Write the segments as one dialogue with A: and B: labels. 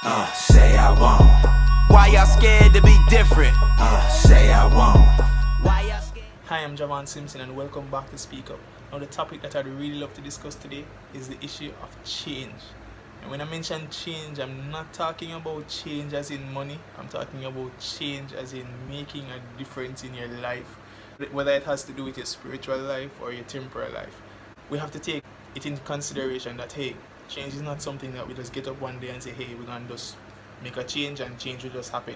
A: Say I won't.
B: Why y'all scared to be different?
A: Say I won't.
B: Why y'all scared?
C: Hi, I'm Javon Simpson and welcome back to Speak Up. Now the topic that I'd really love to discuss today is the issue of change. And when I mention change, I'm not talking about change as in money. I'm talking about change as in making a difference in your life. Whether it has to do with your spiritual life or your temporal life. We have to take it into consideration that, hey, change is not something that we just get up one day and say, hey, we're going to just make a change and change will just happen.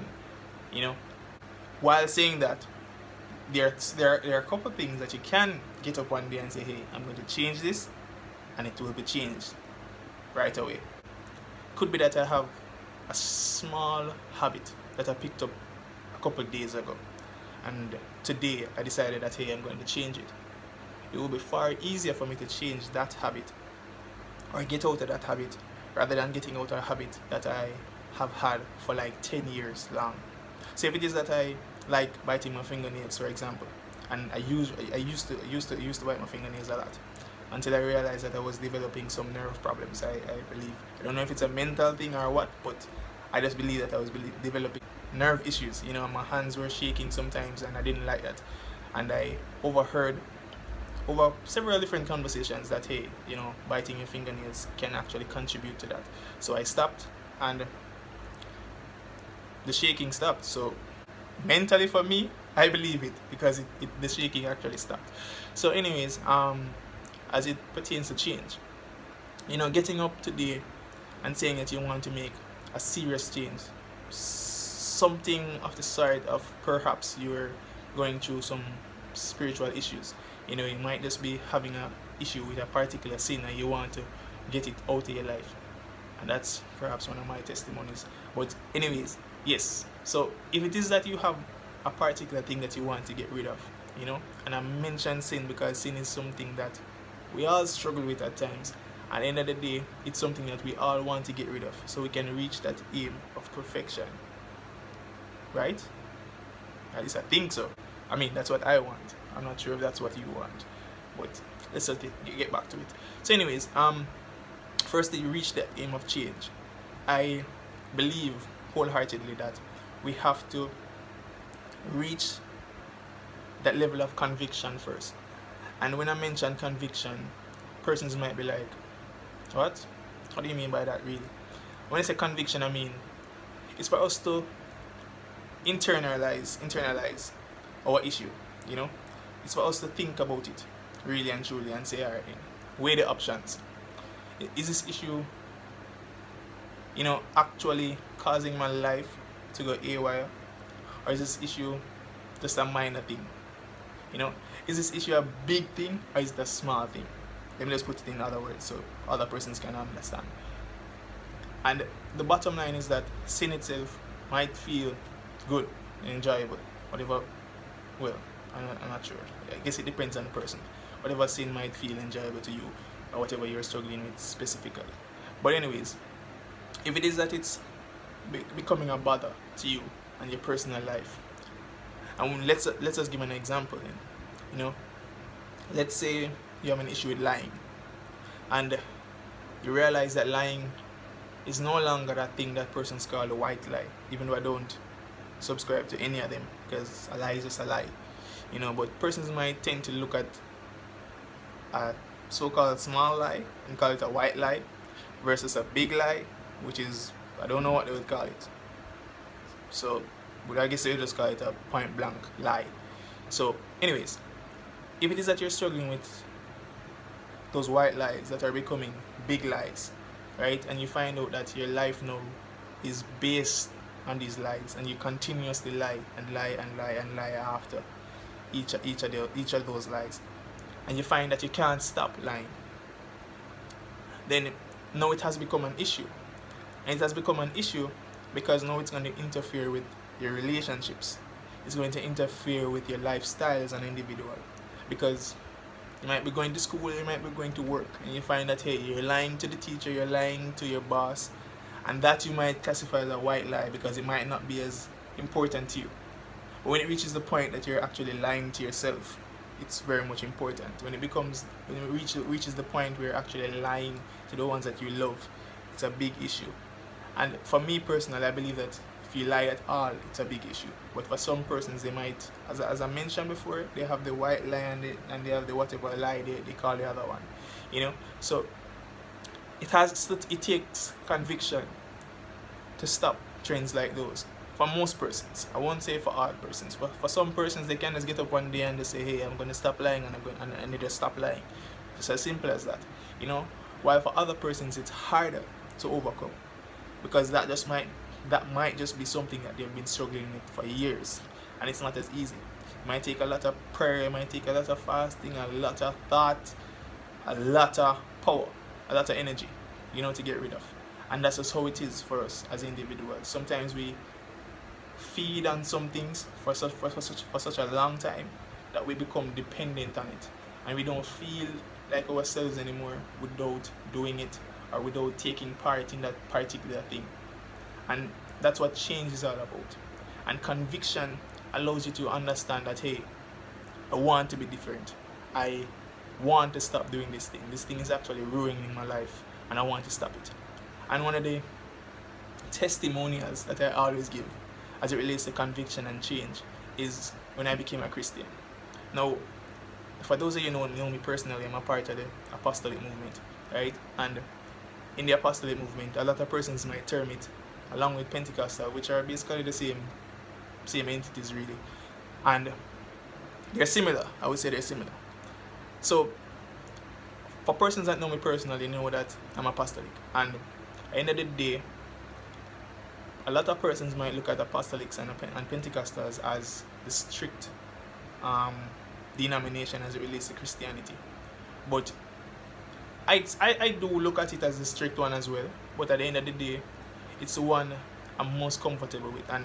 C: You know? While saying that, there are a couple of things that you can get up one day and say, hey, I'm going to change this, and it will be changed right away. Could be that I have a small habit that I picked up a couple of days ago, and today I decided that, hey, I'm going to change it. It will be far easier for me to change that habit or get out of that habit rather than getting out of a habit that I have had for like 10 years long. So if it is that I like biting my fingernails, for example, and I used to bite my fingernails a lot until I realized that I was developing some nerve problems. I believe, I don't know if it's a mental thing or what, but I just believe that I was developing nerve issues. You know, my hands were shaking sometimes and I didn't like that, and I overheard over several different conversations that, hey, you know, biting your fingernails can actually contribute to that. So I stopped and the shaking stopped. So mentally for me, I believe it because the shaking actually stopped. So anyways, as it pertains to change, you know, getting up today and saying that you want to make a serious change, something of the sort of perhaps you're going through some spiritual issues. You know, you might just be having an issue with a particular sin and you want to get it out of your life. And that's perhaps one of my testimonies. But anyways, yes. So if it is that you have a particular thing that you want to get rid of, you know, and I mentioned sin because sin is something that we all struggle with at times. At the end of the day, it's something that we all want to get rid of so we can reach that aim of perfection. Right? At least I think so. I mean, that's what I want. I'm not sure if that's what you want, but let's just get back to it. So anyways, firstly, you reach the aim of change. I believe wholeheartedly that we have to reach that level of conviction first. And when I mention conviction, persons might be like, what? What do you mean by that, really? When I say conviction, I mean it's for us to internalize our issue, you know. It's for us to think about it really and truly and say, alright, weigh the options. Is this issue, you know, actually causing my life to go haywire, or is this issue just a minor thing? You know, is this issue a big thing or is it a small thing? Let me just put it in other words so other persons can understand. And the bottom line is that sin itself might feel good and enjoyable, whatever. Well, I'm not sure. I guess it depends on the person. Whatever sin might feel enjoyable to you, or whatever you're struggling with specifically. But anyways, if it is that it's becoming a bother to you and your personal life, and let's just give an example then. You know, let's say you have an issue with lying, and you realize that lying is no longer that thing that persons call a white lie, even though I don't subscribe to any of them, because a lie is just a lie, you know. But persons might tend to look at a so-called small lie and call it a white lie versus a big lie, which is, I don't know what they would call it. So, but I guess they would just call it a point blank lie. So anyways, if it is that you're struggling with those white lies that are becoming big lies, right, and you find out that your life now is based on these lies, and you continuously lie and lie and lie and lie after each of those lies, and you find that you can't stop lying, then now it has become an issue. And it has become an issue because now it's going to interfere with your relationships. It's going to interfere with your lifestyle as an individual, because you might be going to school, you might be going to work, and you find that, hey, you're lying to the teacher, you're lying to your boss, and that you might classify as a white lie because it might not be as important to you. But when it reaches the point that you're actually lying to yourself, it's very much important. When it reaches the point where you're actually lying to the ones that you love, it's a big issue. And for me personally, I believe that if you lie at all, it's a big issue. But for some persons, they might, as I mentioned before, they have the white lie and they have the whatever lie they call the other one. You know, so it takes conviction to stop trends like those. For most persons, I won't say for all persons, but for some persons, they can just get up one day and they say, "Hey, I'm going to stop lying," and they just stop lying. It's as simple as that, you know. While for other persons, it's harder to overcome, because that might just be something that they've been struggling with for years, and it's not as easy. It might take a lot of prayer, it might take a lot of fasting, a lot of thought, a lot of power, a lot of energy, you know, to get rid of. And that's just how it is for us as individuals. Sometimes we feed on some things for such a long time that we become dependent on it, and we don't feel like ourselves anymore without doing it or without taking part in that particular thing. And that's what change is all about. And conviction allows you to understand that, hey, I want to be different. I want to stop doing this thing. This thing is actually ruining my life, and I want to stop it. And one of the testimonials that I always give as it relates to conviction and change is when I became a Christian. Now, for those of you who know me personally, I'm a part of the apostolic movement, right? And in the apostolic movement, a lot of persons might term it, along with Pentecostal, which are basically the same entities really, and they're similar. I would say they're similar. So, for persons that know me personally, know that I'm apostolic, and at the end of the day, a lot of persons might look at apostolics and Pentecostals as the strict denomination as it relates to Christianity. But I do look at it as the strict one as well. But at the end of the day, it's the one I'm most comfortable with. And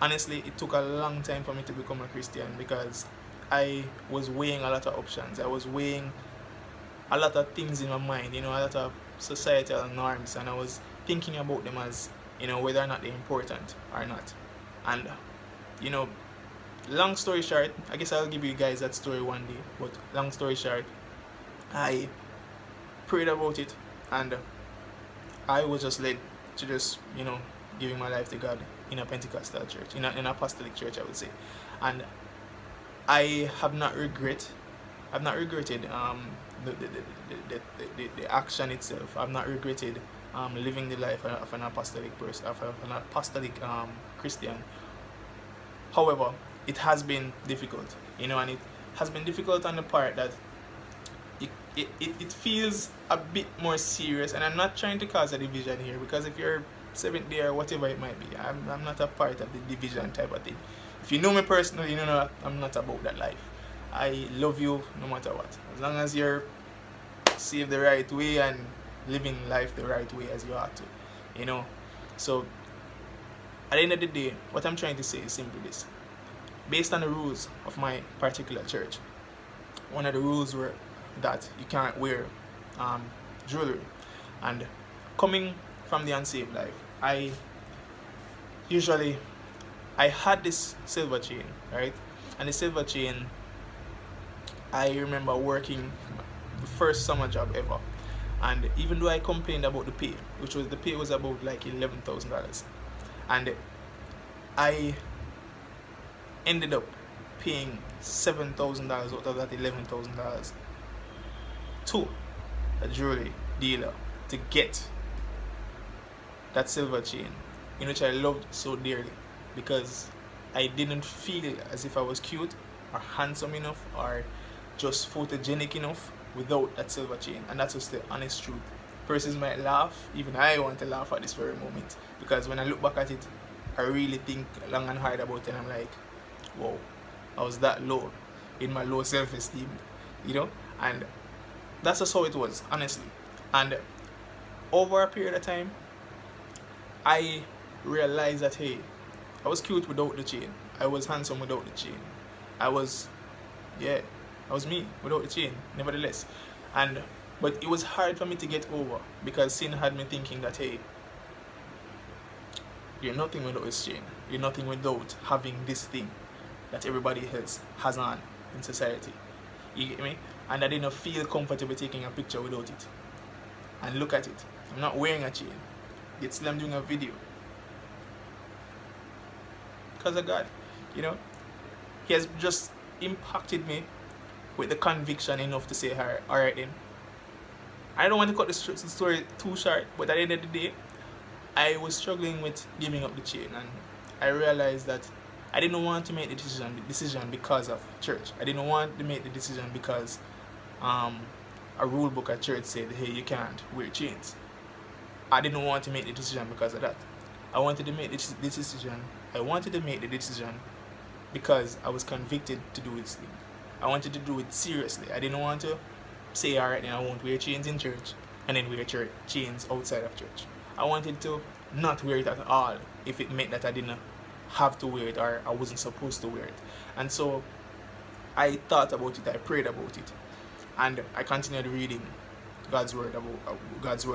C: honestly, it took a long time for me to become a Christian, because I was weighing a lot of options. I was weighing a lot of things in my mind, you know, a lot of societal norms, and I was thinking about them as, you know, whether or not they're important or not. And, you know, long story short, I guess I'll give you guys that story one day, but long story short, I prayed about it, and I was just led to just, you know, giving my life to God in a Pentecostal church, in an apostolic church, I would say. And I have not regretted the action itself. I've not regretted living the life of an apostolic person, of an apostolic Christian. However, it has been difficult, you know, and it has been difficult on the part that it feels a bit more serious. And I'm not trying to cause a division here, because if you're Seventh Day or whatever it might be, I'm not a part of the division type of thing. If you know me personally, you know that I'm not about that life. I love you no matter what, as long as you're saved the right way and living life the right way as you ought to, you know. So at the end of the day, what I'm trying to say is simply this: based on the rules of my particular church, one of the rules were that you can't wear jewelry. And coming from the unsaved life, I had this silver chain, right? And the silver chain, I remember working the first summer job ever, and even though I complained about the pay, the pay was about like $11,000, and I ended up paying $7,000 out of that $11,000 to a jewelry dealer to get that silver chain, in which I loved so dearly, because I didn't feel as if I was cute or handsome enough or just photogenic enough without that silver chain. And that's just the honest truth. Persons might laugh, even I want to laugh at this very moment, because when I look back at it, I really think long and hard about it, and I'm like, whoa, I was that low in my low self-esteem, you know. And that's just how it was, honestly. And over a period of time, I realized that, hey, I was cute without the chain, I was handsome without the chain, I was me without the chain, nevertheless. But it was hard for me to get over, because sin had me thinking that, hey, you're nothing without this chain, you're nothing without having this thing that everybody else has on in society. You get me? And I didn't feel comfortable taking a picture without it. And look at it, I'm not wearing a chain, yet still I'm doing a video. Because of God, you know, He has just impacted me with the conviction enough to say, alright then. I don't want to cut the story too short, but at the end of the day, I was struggling with giving up the chain, and I realized that I didn't want to make the decision because of church. I didn't want to make the decision because a rule book at church said, hey, you can't wear chains. I didn't want to make the decision because of that. I wanted to make the decision. I wanted to make the decision because I was convicted to do this thing. I wanted to do it seriously. I didn't want to say, alright, then I won't wear chains in church and then wear chains outside of church. I wanted to not wear it at all if it meant that I didn't have to wear it or I wasn't supposed to wear it. And so I thought about it, I prayed about it, and I continued reading God's word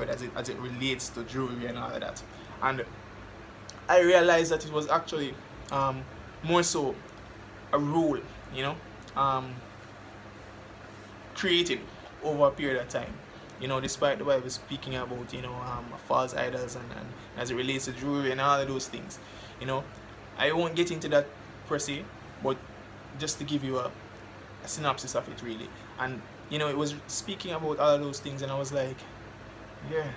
C: as it relates to jewelry and all of that. And I realized that it was actually more so a rule, you know, created over a period of time. You know, despite the Bible speaking about, you know, false idols and as it relates to jewelry and all of those things, you know, I won't get into that per se, but just to give you a synopsis of it really. And, you know, it was speaking about all of those things, and I was like, yeah.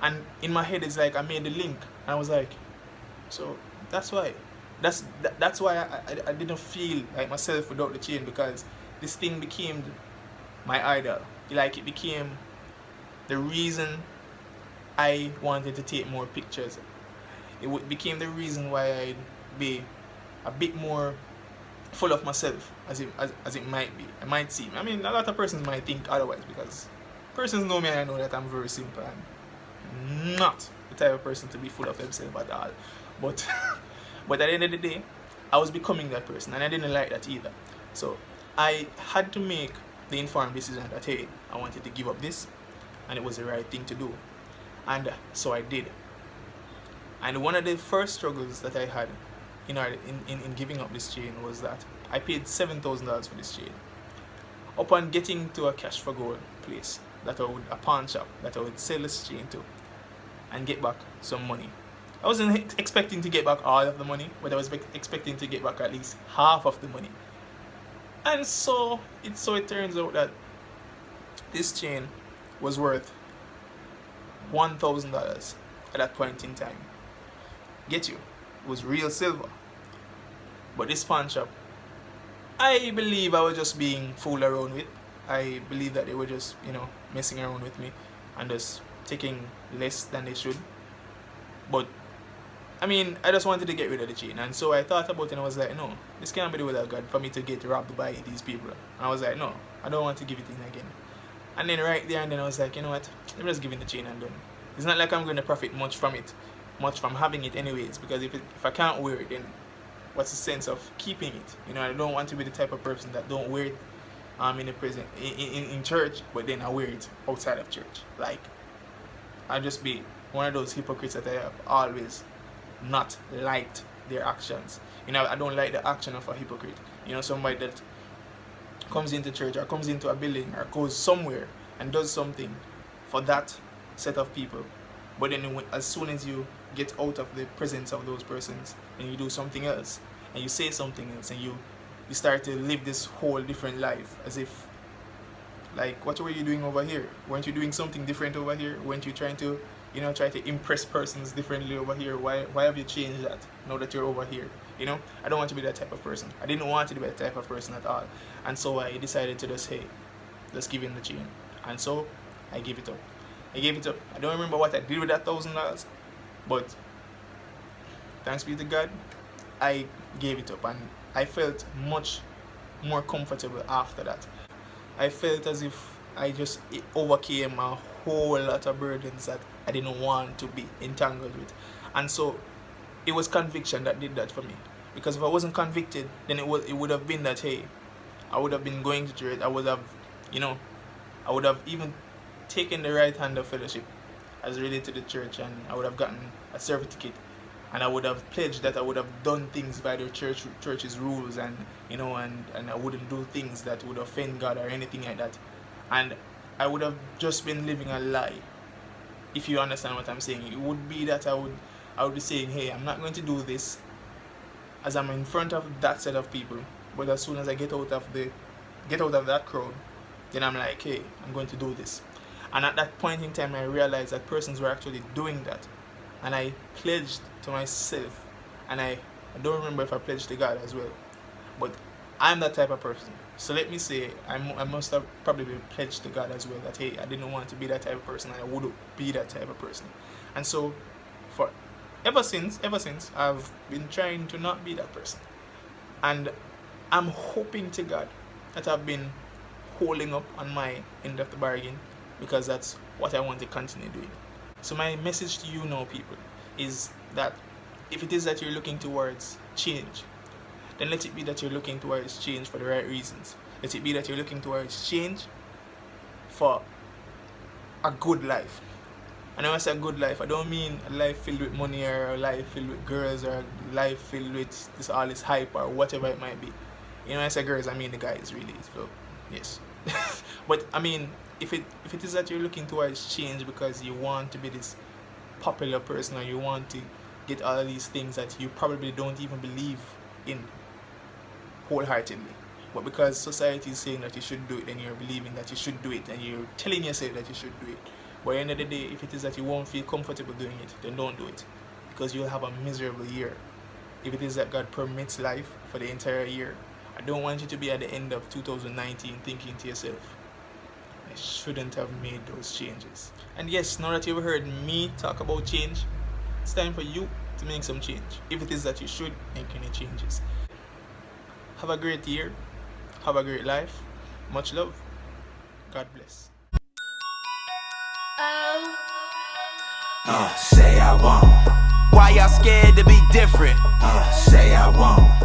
C: And in my head, it's like I made the link, and I was like, so that's why. That's why I didn't feel like myself without the chain, because this thing became my idol. Like, it became the reason I wanted to take more pictures. It became the reason why I'd be a bit more full of myself, as it might be. It might seem. I mean, a lot of persons might think otherwise, because persons know me and I know that I'm very simple and not the type of person to be full of themselves at all. But but at the end of the day, I was becoming that person, and I didn't like that either. So I had to make the informed decision that, hey, I wanted to give up this, and it was the right thing to do. And so I did. And one of the first struggles that I had in giving up this chain was that I paid $7,000 for this chain. Upon getting to a cash for gold place, a pawn shop that I would sell this chain to and get back some money. I wasn't expecting to get back all of the money, but I was expecting to get back at least half of the money. And so it turns out that this chain was worth $1,000 at that point in time. Get you, it was real silver. But this pawn shop, I believe I was just being fooled around with. I believe that they were just, you know, messing around with me and just taking less than they should. But I mean, I just wanted to get rid of the chain, and so I thought about it, and I was like, no, this can't be the will of God for me to get robbed by these people. And I was like, no, I don't want to give it in again. And then right there and then I was like, you know what, let me just give it the chain and done. It's not like I'm going to profit much from having it anyways, because if I can't wear it, then what's the sense of keeping it? You know, I don't want to be the type of person that don't wear it in church, but then I wear it outside of church. Like, I'll just be one of those hypocrites that I have always not liked their actions. You know, I don't like the action of a hypocrite. You know, somebody that comes into church or comes into a building or goes somewhere and does something for that set of people, but then as soon as you get out of the presence of those persons and you do something else and you say something else and you start to live this whole different life, as if, like, what were you doing over here? Weren't you doing something different over here? Weren't you trying to, you know, try to impress persons differently over here? Why have you changed that now that you're over here? You know, I don't want to be that type of person. I didn't want to be that type of person at all. And so I decided to just, hey, let's give him the chain. And so I gave it up. I don't remember what I did with that $1,000, but thanks be to God, I gave it up, and I felt much more comfortable after that. I felt as if it overcame a whole lot of burdens that I didn't want to be entangled with. And so it was conviction that did that for me. Because if I wasn't convicted, then it would have been that, hey, I would have been going to church, I would have even taken the right hand of fellowship as related to the church, and I would have gotten a certificate, and I would have pledged that I would have done things by the church's rules, and you know, and I wouldn't do things that would offend God or anything like that. And I would have just been living a lie if you understand what I'm saying, it would be that I would be saying, hey, I'm not going to do this as I'm in front of that set of people, but as soon as I get out of that crowd, then I'm like, hey, I'm going to do this. And at that point in time, I realized that persons were actually doing that, and I pledged to myself, and I don't remember if I pledged to God as well, but I'm that type of person. So let me say, I must have probably pledged to God as well that, hey, I didn't want to be that type of person, and I would be that type of person. And so for ever since I've been trying to not be that person. And I'm hoping to God that I've been holding up on my end of the bargain, because that's what I want to continue doing. So my message to you now, people, is that if it is that you're looking towards change, then let it be that you're looking towards change for the right reasons. Let it be that you're looking towards change for a good life. And when I say a good life, I don't mean a life filled with money, or a life filled with girls, or a life filled with all this hype, or whatever it might be. When I say girls, I mean the guys, really. So yes. But I mean, if it is that you're looking towards change because you want to be this popular person, or you want to get all of these things that you probably don't even believe in wholeheartedly, but because society is saying that you should do it, then you're believing that you should do it, and you're telling yourself that you should do it. But at the end of the day, if it is that you won't feel comfortable doing it, then don't do it, because you'll have a miserable year. If it is that God permits life for the entire year, I don't want you to be at the end of 2019 thinking to yourself, I shouldn't have made those changes. And yes, now that you've heard me talk about change, it's time for you to make some change. If it is that you should make any changes. Have a great year. Have a great life. Much love. God bless.
A: Say I won't.
B: Why y'all scared to be different?
A: Say I won't.